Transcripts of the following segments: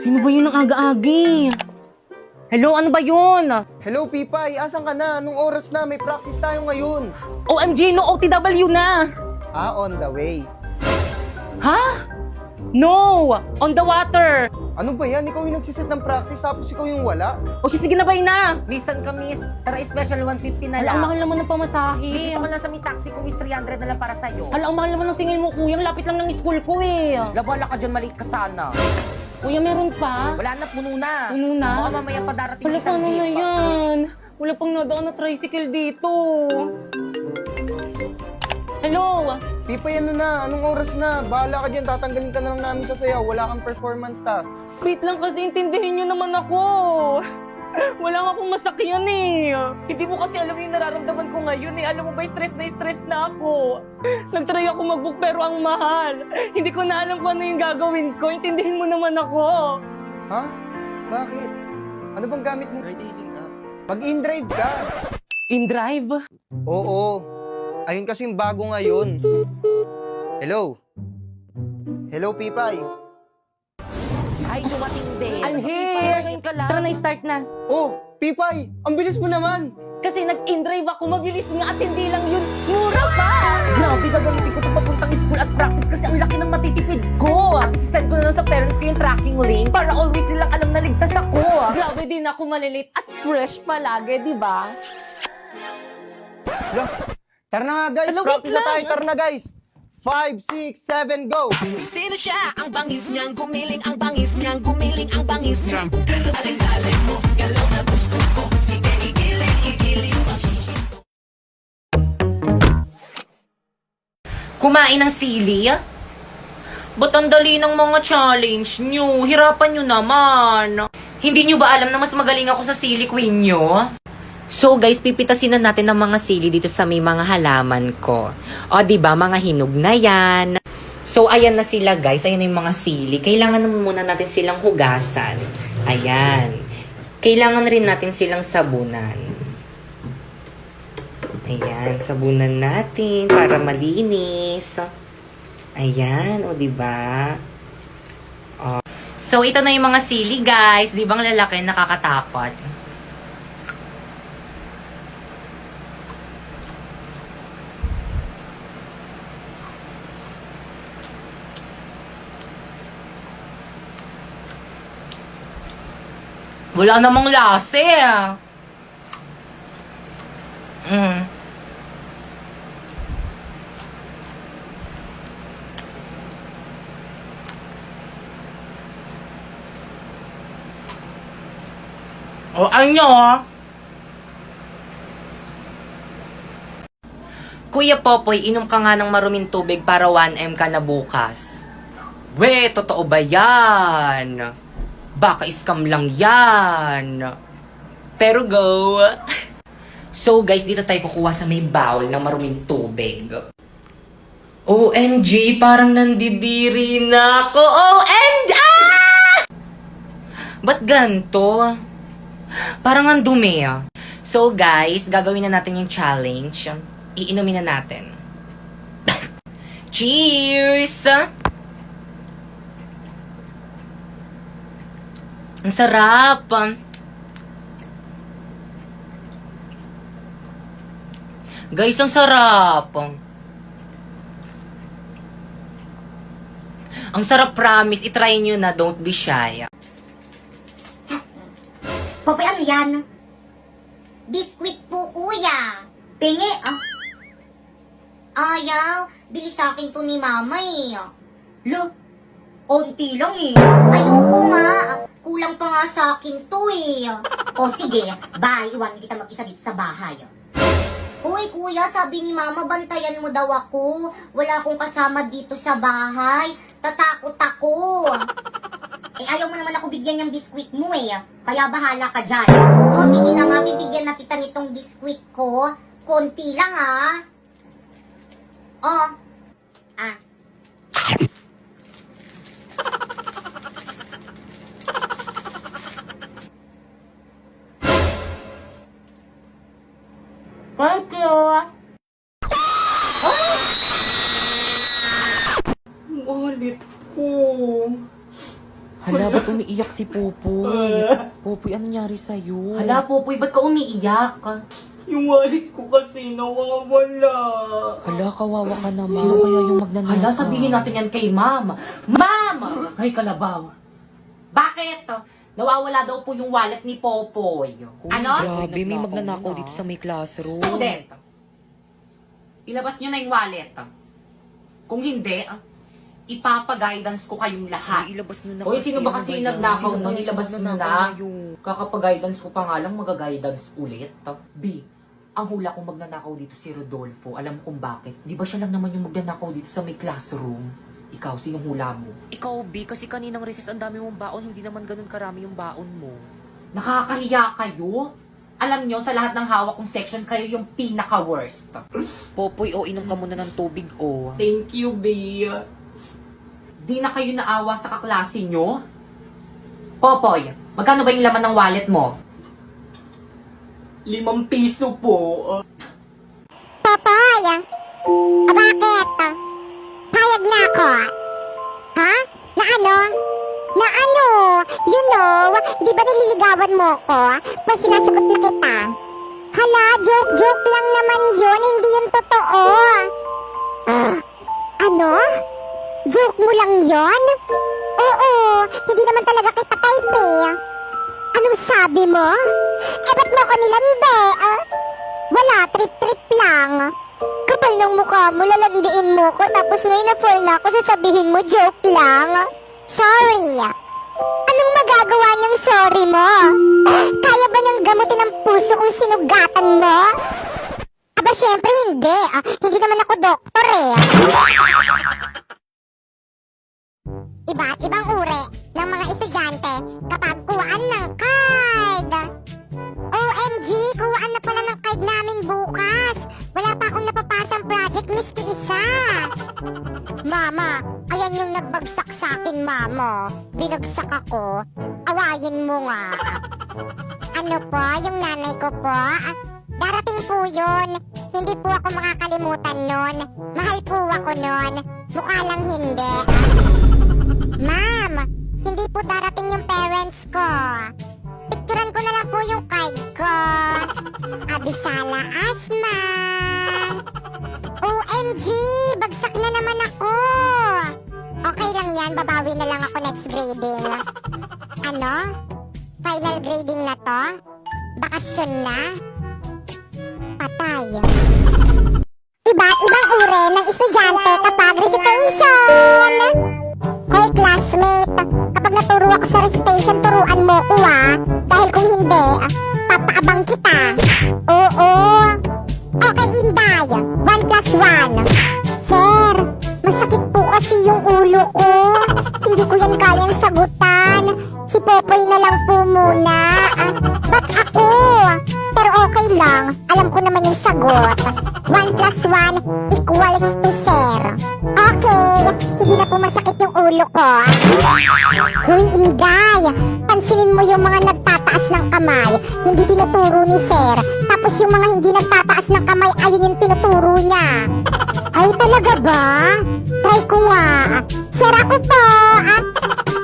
Sino ba yun ang aga-agi? Hello, ano ba yun? Hello, Pipay. Asan ka na? Anong oras na? May practice tayo ngayon. OMG, no OTW na! On the way. Ha? No! On the water! Ano ba yan? Ikaw yung nagsiset ng practice tapos ikaw yung wala? O sige na ba yun na? Bisan ka, miss. Tara, special 150 na Ala, lang. ang mahal naman ng pamasahe. Bisita ko lang sa may taxi ko, miss. 300 na lang para sa'yo. Ala, ang mahal naman ng singil mo, kuya. Ang lapit lang ng school ko eh. Labala ka dyan, maliit ka sana. Kuya, meron pa? Wala na, puno na. Puno na? Baka mamaya pa darating Wala, isang paano jeep. na yan? Wala pang nadaan na tricycle dito. Hello? Pipay, ano na? Anong oras na? Bahala ka dyan. Tatanggalin ka na lang namin sa sayaw. Wala kang performance task. Wait lang kasi intindihin nyo naman ako. Wala nga akong masakyan eh. Hindi mo kasi alam yung nararamdaman ko ngayon eh. Alam mo ba, stress na ako. Nagtry ako mag-book pero ang mahal. Hindi ko na alam kung ano yung gagawin ko. Intindihin mo naman ako. Ha? Bakit? Ano bang gamit mo? Ride-hailing app. Mag-in-drive ka. In-drive? Oo. Ayun kasing bago ngayon. Hello? Hello, Pipay? Ay, dumating din. I'm here. Ngayon ka lang. Tara na, start na. Oh, Pipay! Ang bilis mo naman! Kasi nag-in-drive ako, mabilis nga at hindi lang yun. Mura pa! Grabe, gagamitin ko ito papuntang school at practice kasi ang laki ng matitipid ko. At send ko na lang sa parents ko yung tracking link para always nilang alam na ligtas ako. Grabe din ako malilate at fresh palagi, di ba? Hala, tara na nga, guys! Hello, wait Practice na lang. tayo! Tara na, guys! 5, 6, 7, go! Sino siya? Ang bangis niyang gumiling, ang bangis niyang gumiling, ang bangis niyang alin-alin mo, galaw na gusto ko. Sige, igiling, igiling, mahihinto. Kumain ng sili? Ba't ang dali ng mga challenge nyo? Hirapan nyo naman. Hindi nyo ba alam na mas magaling ako sa sili queen nyo? So guys, pipitasin na natin ng mga sili dito sa may mga halaman ko. O diba, mga hinog na yan. So ayan na sila guys, ayan na yung mga sili. Kailangan na muna natin silang hugasan. Ayan. Kailangan rin natin silang sabunan. Ayan, sabunan natin para malinis. Ayan, o diba? O. So ito na yung mga sili guys. Di ba ang lalaki, nakakatakot? Wala namang lasa eh. O, ano? Kuya Popoy, inom ka nga ng maruming tubig para 1M ka na bukas. We, totoo ba yan? Baka scam lang yan. Pero go. So guys, dito tayo kukuha sa may bowl ng maruming tubig. OMG, parang nandidiri na ako. OMG! Ah! Ba't ganito? Parang ang dumi ah. So guys, gagawin na natin yung challenge. Iinumin na natin. Cheers! Ang sarap! Guys, ang sarap! Ang sarap, promise. I-try nyo na, don't be shy. Popoy, ano yan? Biskwit po, kuya. Pingi, ah. Ayaw, bili sa akin to ni mama eh. Lo, onti lang eh. Ayoko nga, kulang pa nga sa akin to eh. O sige, bye, iwan kita mag-isa dito sa bahay. Uy, kuya, sabi ni mama, bantayan mo daw ako. Wala akong kasama dito sa bahay. Tatakot ako. Eh, ayaw mo naman ako bigyan yung biskwit mo eh. Kaya bahala ka dyan. O sige na nga, bibigyan na kita nitong biskwit ko. Konti lang ah. Oh. Ah. Thank you. Wallet ko. Hala, ba't umiiyak si Popoy? Popoy, ano nangyari sa'yo? Hala, Popoy, ba't ka umiiyak? Yung wallet ko kasi nawawala. Hala, kawawa ka naman. Sino kaya yung magnanakaw? Hala, sabihin natin yan kay Ma'am. Ma'am! Ay, kalabaw. Bakit? Nawawala daw po yung wallet ni Popoy. Uy, Ano? grabe, may magnanakaw dito sa may classroom. Student! Ilabas nyo na yung wallet. Kung hindi, ipapa-guidance ko kayong lahat. Ay, ilabas nyo na Hoy, sino ba kasi Ano ba yan? nagnakaw Sino nun? ba Ilabas yung nyo magnanakaw na. yung... Kakapag-guidance ko pa nga lang, mag-guidance ulit. B, ang hula kong magnanakaw dito si Rodolfo. Alam mo kung bakit? Di ba siya lang naman yung magnanakaw dito sa may classroom? Ikaw, sinong hula mo? Ikaw, B, kasi kaninang recess ang dami mong baon, hindi naman ganun karami yung baon mo. Nakakahiya kayo? Alam nyo, sa lahat ng hawak kong section, kayo yung pinaka-worst. Popoy, o inom ka muna ng tubig, o. Thank you, B. Di na kayo naawa sa kaklase nyo? Popoy, magkano ba yung laman ng wallet mo? 5 piso po. Popoy, bakit? Payag na ako. Ha? Na ano? Na ano? You know, di ba nililigawan mo ko? Pag sinasagot na kita. Hala, joke lang naman yun, hindi yun totoo. Ano? Joke mo lang yon? Oo, hindi naman talaga kita type eh. Anong sabi mo? Ba't mo ko nilande? Wala, trip-trip lang. Kapal ng mukha mo, lalandiin mo ko, tapos ngayon na-fall na ako, sasabihin mo, joke lang. Sorry. Anong magagawa ng sorry mo? Kaya ba niyang gamutin ang puso kung sinugatan mo? Aba, syempre hindi. Hindi naman ako doktor eh. Iba't ibang uri ng mga estudyante kapag kuhaan ng card. OMG, kuhaan na pala ng card namin bukas. Wala pa akong napapasang project, miski isa. Mama, ayan yung nagbagsak sa akin, mama. Binagsak ako. Awayin mo nga. Ano po, yung nanay ko po? Darating po yun. Hindi po ako makakalimutan nun. Mahal po ako nun. Mukha lang hindi. Ma'am, hindi po darating yung parents ko. Picturean ko na lang po yung card ko. Abisala Asma. OMG, bagsak na naman ako. Okay lang yan, babawi na lang ako next grading. Ano? Final grading na to? Bakasyon na? Patay. Iba't ibang uri ng estudyante kapag recitation. Hoy classmate, kapag naturo ako sa recitation, turuan mo ko dahil kung hindi, papaabang kita. Oo. Okay, Inday, 1+1. Sir, masakit po kasi yung ulo ko. Hindi ko yan kayang sagutan. Si Popoy na lang po muna. Ba't ako? Pero okay lang, alam ko naman yung sagot. 1+1 equals to sir. Okay, hindi na po masakit yung ulo ko. Huy, Inday, pansinin mo yung mga nagtataas ng kamay. Hindi tinuturo ni sir. Tapos yung mga hindi nagtataas ng kamay, ayun yung tinuturo niya. Ay, talaga ba? Try ko nga. Sir, ako po.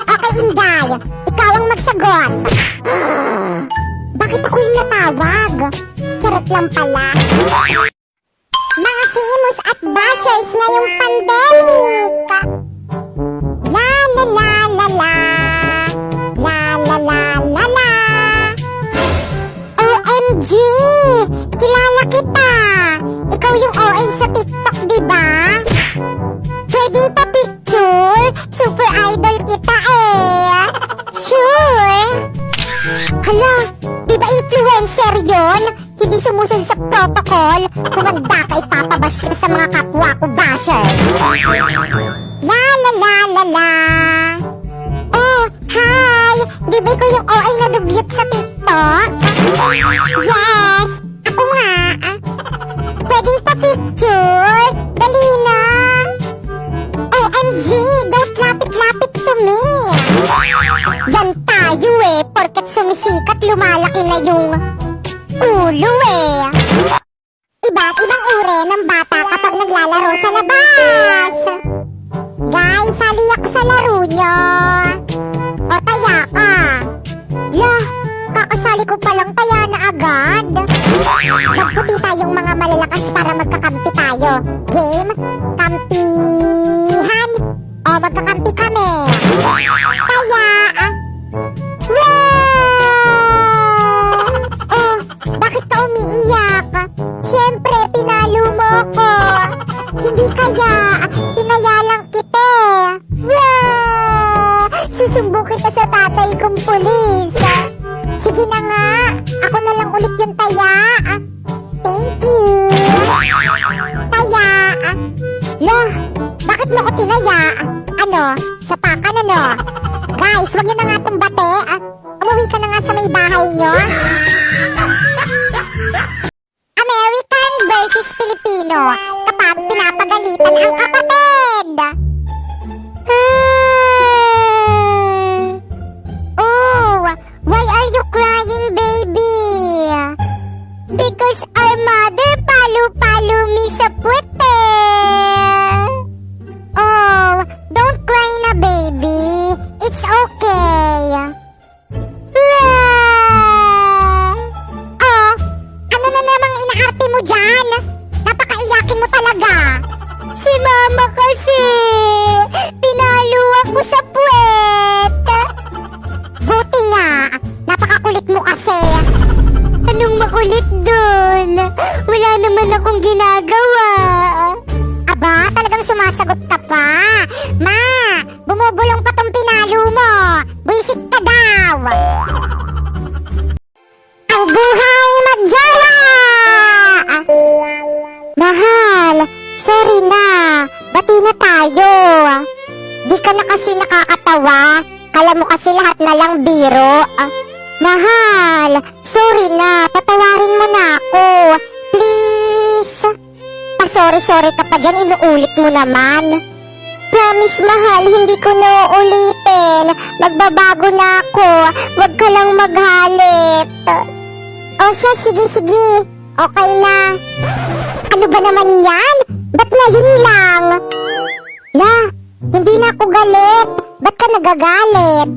Okay, Inday, ikaw ang magsagot. Bakit ako yung natawag? Charot lang pala. Mga famous at bashers ngayong pandemic. La la la la la. La la la la la. OMG! Kilala kita! Ikaw yung OA sa TikTok, diba? Pwedeng pa-picture? Super idol kita eh! Sure! Hala, diba influencer yon? Hindi sumusunod sa protocol? Kumanda ka, ipapabash kita sa mga kapwa ko bashers. La la la la la. Oh, hi! Di ba ikaw yung OA na dugyot sa TikTok? Yes! Ako nga! Pwedeng pa-picture? Dali na! OMG! Don't lapit-lapit to me! Yan tayo eh! Porket sumisikat, lumalaki na yung ulo eh! Iba't ibang uri ng bata kapag naglalaro sa labas! Guys, sali ako sa laro nyo! O Magputi tayong mga malalakas para magkakampi tayo. Game? Kampihan? O, magkakampi kami. Kaya, oh, bakit ka umiiyak? Siyempre, pinalo mo ko. Hindi kaya, pinaya lang kita. Susumbong kita sa tatay kong pulis. Sige na nga, ako na lang ulit yung taya. Thank you. Taya. Loh, bakit mo ko tinaya? Ano, sa pakan ano? Guys, wag niyo na nga itong bate. Umuwi ka na nga sa may bahay niyo. American versus Filipino kapag pinapagalitan ang kapatid. Oh, why are you crying, baby? Because our mother palu-palu me sa puwete. Oh, don't cry na, baby. It's okay. Oh, ano na namang inaarte mo dyan? Napakaiyakin mo talaga. Si mama kasi, pinalo ako sa puwet. Buti nga, napakakulit mo kasi. Anong makulit dun? Wala naman akong ginagawa. Aba, talagang sumasagot ka pa. Ma, bumubulong pa tong pinalo mo. Buisit ka daw. Ang buhay magjawa! Mahal, sorry na. Bati na tayo. Di ka na kasi nakakatawa. Kala mo kasi lahat na lang biro. Mahal, sorry na. Patawarin mo na ako. Please. Sorry ka pa dyan. Inuulit mo naman. Promise, mahal, hindi ko na uulitin. Magbabago na ako. Huwag ka lang maghalit. O siya, sige. Okay na. Ano ba naman yan? Ba't ngayon lang? La, hindi na ako galit. Ba't ka nagagalit?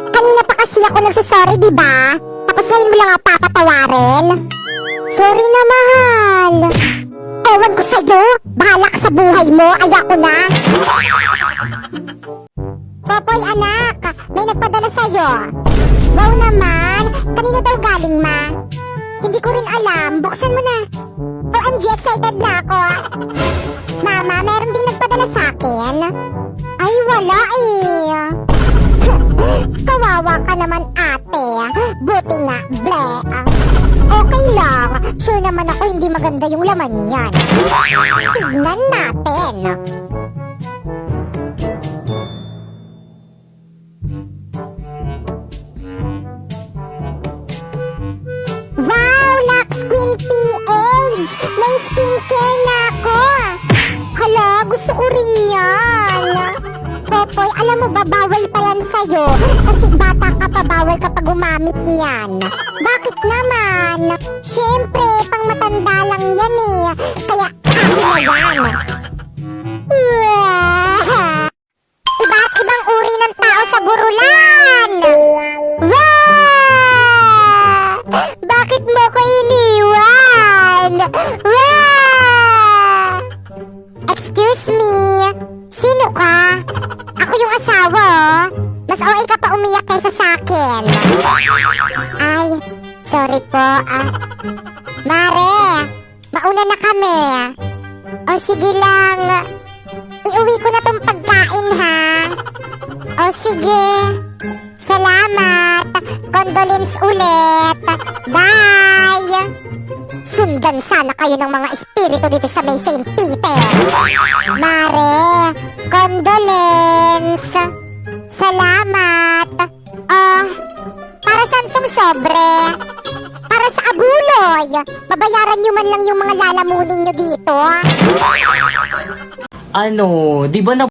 Kanina pa kasi ako nagsasorry, diba? Tapos ngayon mo lang ako papatawarin. Sorry na, mahal. Ewan ko sa'yo. Bahala ka sa buhay mo. Ayoko na. Popoy, anak. May nagpadala sa'yo. Wow naman. Kanina daw galing, ma. Hindi ko rin alam. Buksan mo na. OMG, excited na ako. Mama, meron ding nagpadala sa'kin. Ay, wala eh. Kawawa ka naman, ate. Buti nga, ble. Okay lang. Sure naman ako hindi maganda yung laman niyan. Tignan natin. Wow, Lux Queen PH! May skincare na ako! Hala, gusto ko rin yan! Popoy, alam mo ba, bawal pa yan sa'yo. Kasi bata ka pa, bawal ka pa gumamit niyan. Bakit naman? Siyempre, pang matanda lang yan eh. Kaya, akin na yan. Iba't ibang uri ng tao sa Burulan! Bakit mo ko iniwan? Excuse me, sino ka? Ako yung asawa, oh. Mas okay ka pa umiyak kaysa sa'kin. Ay, sorry po, Mare, mauna na kami. O sige lang, iuwi ko na tong pagkain, ha? O sige, salamat. Condolence ulit. Bye! Sundan sana kayo ng mga espiritu dito sa may St. Peter. Mare, condolence. Salamat. Para saan tong sobre? Para sa abuloy. Babayaran nyo man lang yung mga lalamunin nyo dito. Ano, di ba na